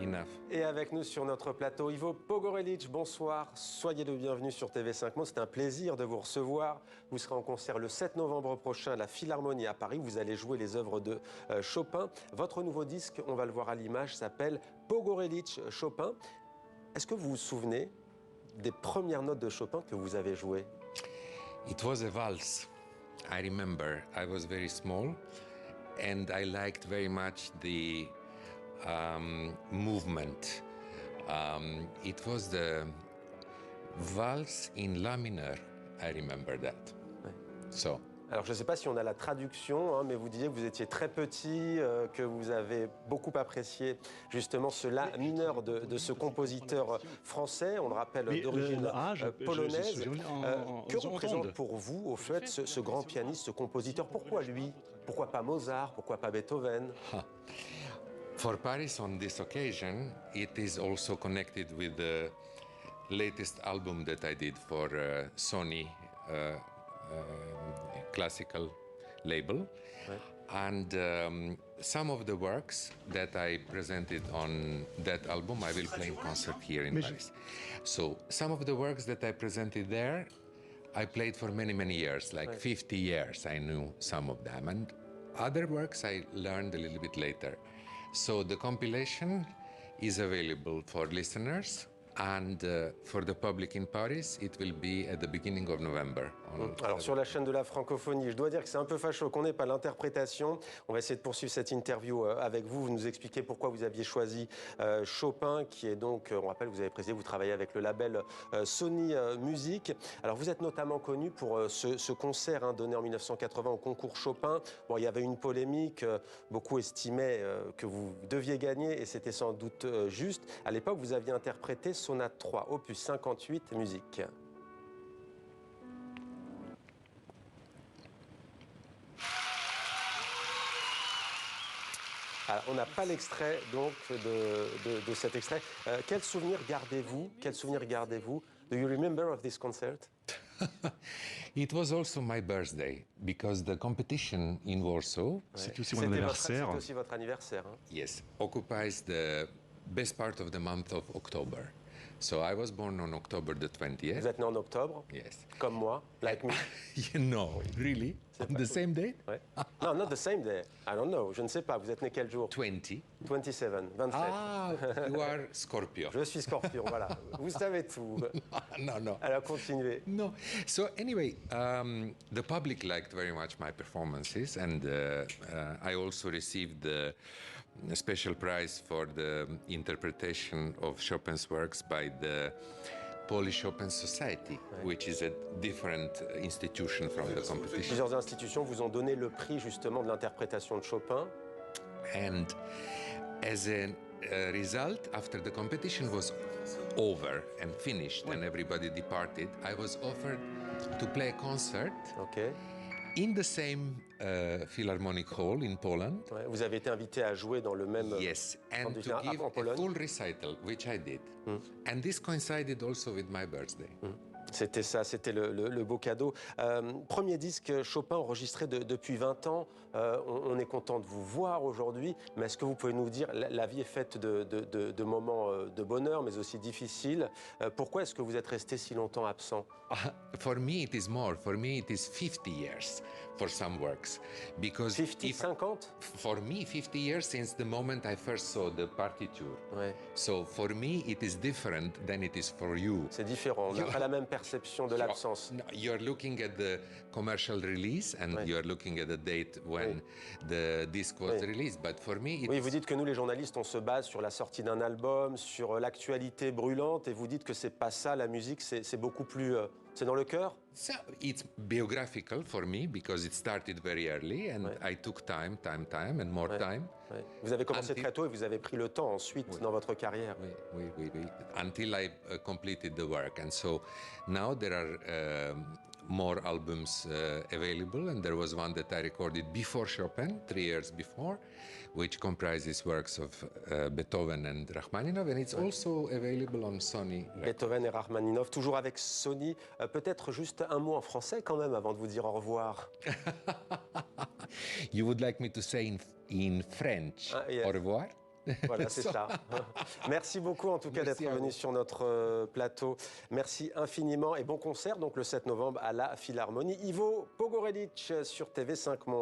enough. Et avec nous sur notre plateau, Ivo Pogorelic, bonsoir, soyez le bienvenu sur TV5 Monde, c'est un plaisir de vous recevoir. Vous serez en concert le 7 novembre prochain à la Philharmonie à Paris, vous allez jouer les œuvres de Chopin. Votre nouveau disque, on va le voir à l'image, s'appelle Pogorelic Chopin. Est-ce que vous vous souvenez des premières notes de Chopin que vous avez jouées? It was a waltz. I remember I was very small and I liked very much the movement. It was the waltz in La mineur. I remember that. Ouais. So. Alors, je ne sais pas si on a la traduction, mais vous disiez que vous étiez très petit, que vous avez beaucoup apprécié justement ce La mineur de ce compositeur français, on le rappelle, d'origine polonaise. Que représente pour vous, au fait, ce grand pianiste, ce compositeur? Pourquoi lui? Pourquoi pas Mozart? Pourquoi pas Beethoven? For Paris, on this occasion, it is also connected with the latest album that I did for Sony classical label. Ouais. And some of the works that I presented on that album, I will play in concert here in Paris. So some of the works that I presented there, I played for many, many years, like 50 years, I knew some of them. And other works I learned a little bit later. So the compilation is available for listeners. And for the public in Paris, it will be at the beginning of November. Alors sur la chaîne de la francophonie, je dois dire que c'est un peu fâcheux qu'on n'ait pas l'interprétation. On va essayer de poursuivre cette interview avec vous. Vous nous expliquez pourquoi vous aviez choisi Chopin, qui est donc, on rappelle, vous avez précisé, vous travaillez avec le label Sony Music. Alors vous êtes notamment connu pour ce concert donné en 1980 au concours Chopin. Bon, il y avait une polémique, beaucoup estimaient que vous deviez gagner, et c'était sans doute juste. À l'époque, vous aviez interprété Sonate 3, opus 58, musique. Alors, on n'a pas l'extrait donc de cet extrait. Quel souvenir gardez-vous? Quel souvenir gardez-vous? Do you remember of this concert? It was also my birthday because the competition in Warsaw. C'est aussi mon anniversaire. C'est aussi votre anniversaire. Hein? Yes, occupies the best part of the month of October. So I was born on October the 20th. Vous êtes né en octobre? Yes. Comme moi, like me? You know, really? On the same day? Ouais. No, not the same day. I don't know. Je ne sais pas. Vous êtes né quel jour? 20. 27, 27. Ah, you are Scorpio. Je suis Scorpion, voilà. Vous savez tout. No. Alors, continuez. No. So anyway, the public liked very much my performances, and I also received the special prize for the interpretation of Chopin's works by the Polish Chopin Society, which is a different institution from the competition. Plusieurs institutions vous ont donné le prix justement de l'interprétation de Chopin. And as a result, after the competition was over and finished and everybody departed, I was offered to play a concert in the same Philharmonic Hall in Poland. Ouais, vous avez été invité à jouer dans le même yes, and to give a full recital, which I did. And this coincided also with my birthday. C'était ça, c'était le beau cadeau. Premier disque Chopin enregistré depuis 20 ans. On est content de vous voir aujourd'hui, mais est-ce que vous pouvez nous dire, la vie est faite de moments de bonheur, mais aussi difficiles. Pourquoi est-ce que vous êtes resté si longtemps absent? For me, it is more. For me, it is 50 years for some works. Because 50, 50? For me, 50 years since the moment I first saw the partiture. Ouais. So for me, it is different than it is for you. C'est différent, on n'a pas la même perception de l'absence. You're looking at the commercial release and you're looking at the date when the disc was released. But for me, oui, vous dites que nous, les journalistes, on se base sur la sortie d'un album, sur l'actualité brûlante, et vous dites que c'est pas ça, la musique, c'est beaucoup plus... c'est dans le cœur? So it's biographical for me because it started very early and I took time and more time. Ouais. Vous avez commencé très tôt et vous avez pris le temps ensuite dans votre carrière. Oui. Until I completed the work. And so now there are more albums available, and there was one that I recorded before Chopin, 3 years before, which comprises works of Beethoven and Rachmaninoff, and it's also available on Sony. Beethoven et Rachmaninoff, toujours avec Sony. Peut-être juste un mot en français quand même avant de vous dire au revoir. You would like me to say in French, yes. Au revoir? Voilà, c'est ça. Merci beaucoup en tout cas Merci d'être à venu vous. sur notre plateau. Merci infiniment et bon concert donc le 7 novembre à la Philharmonie. Ivo Pogorelic sur TV5 Monde.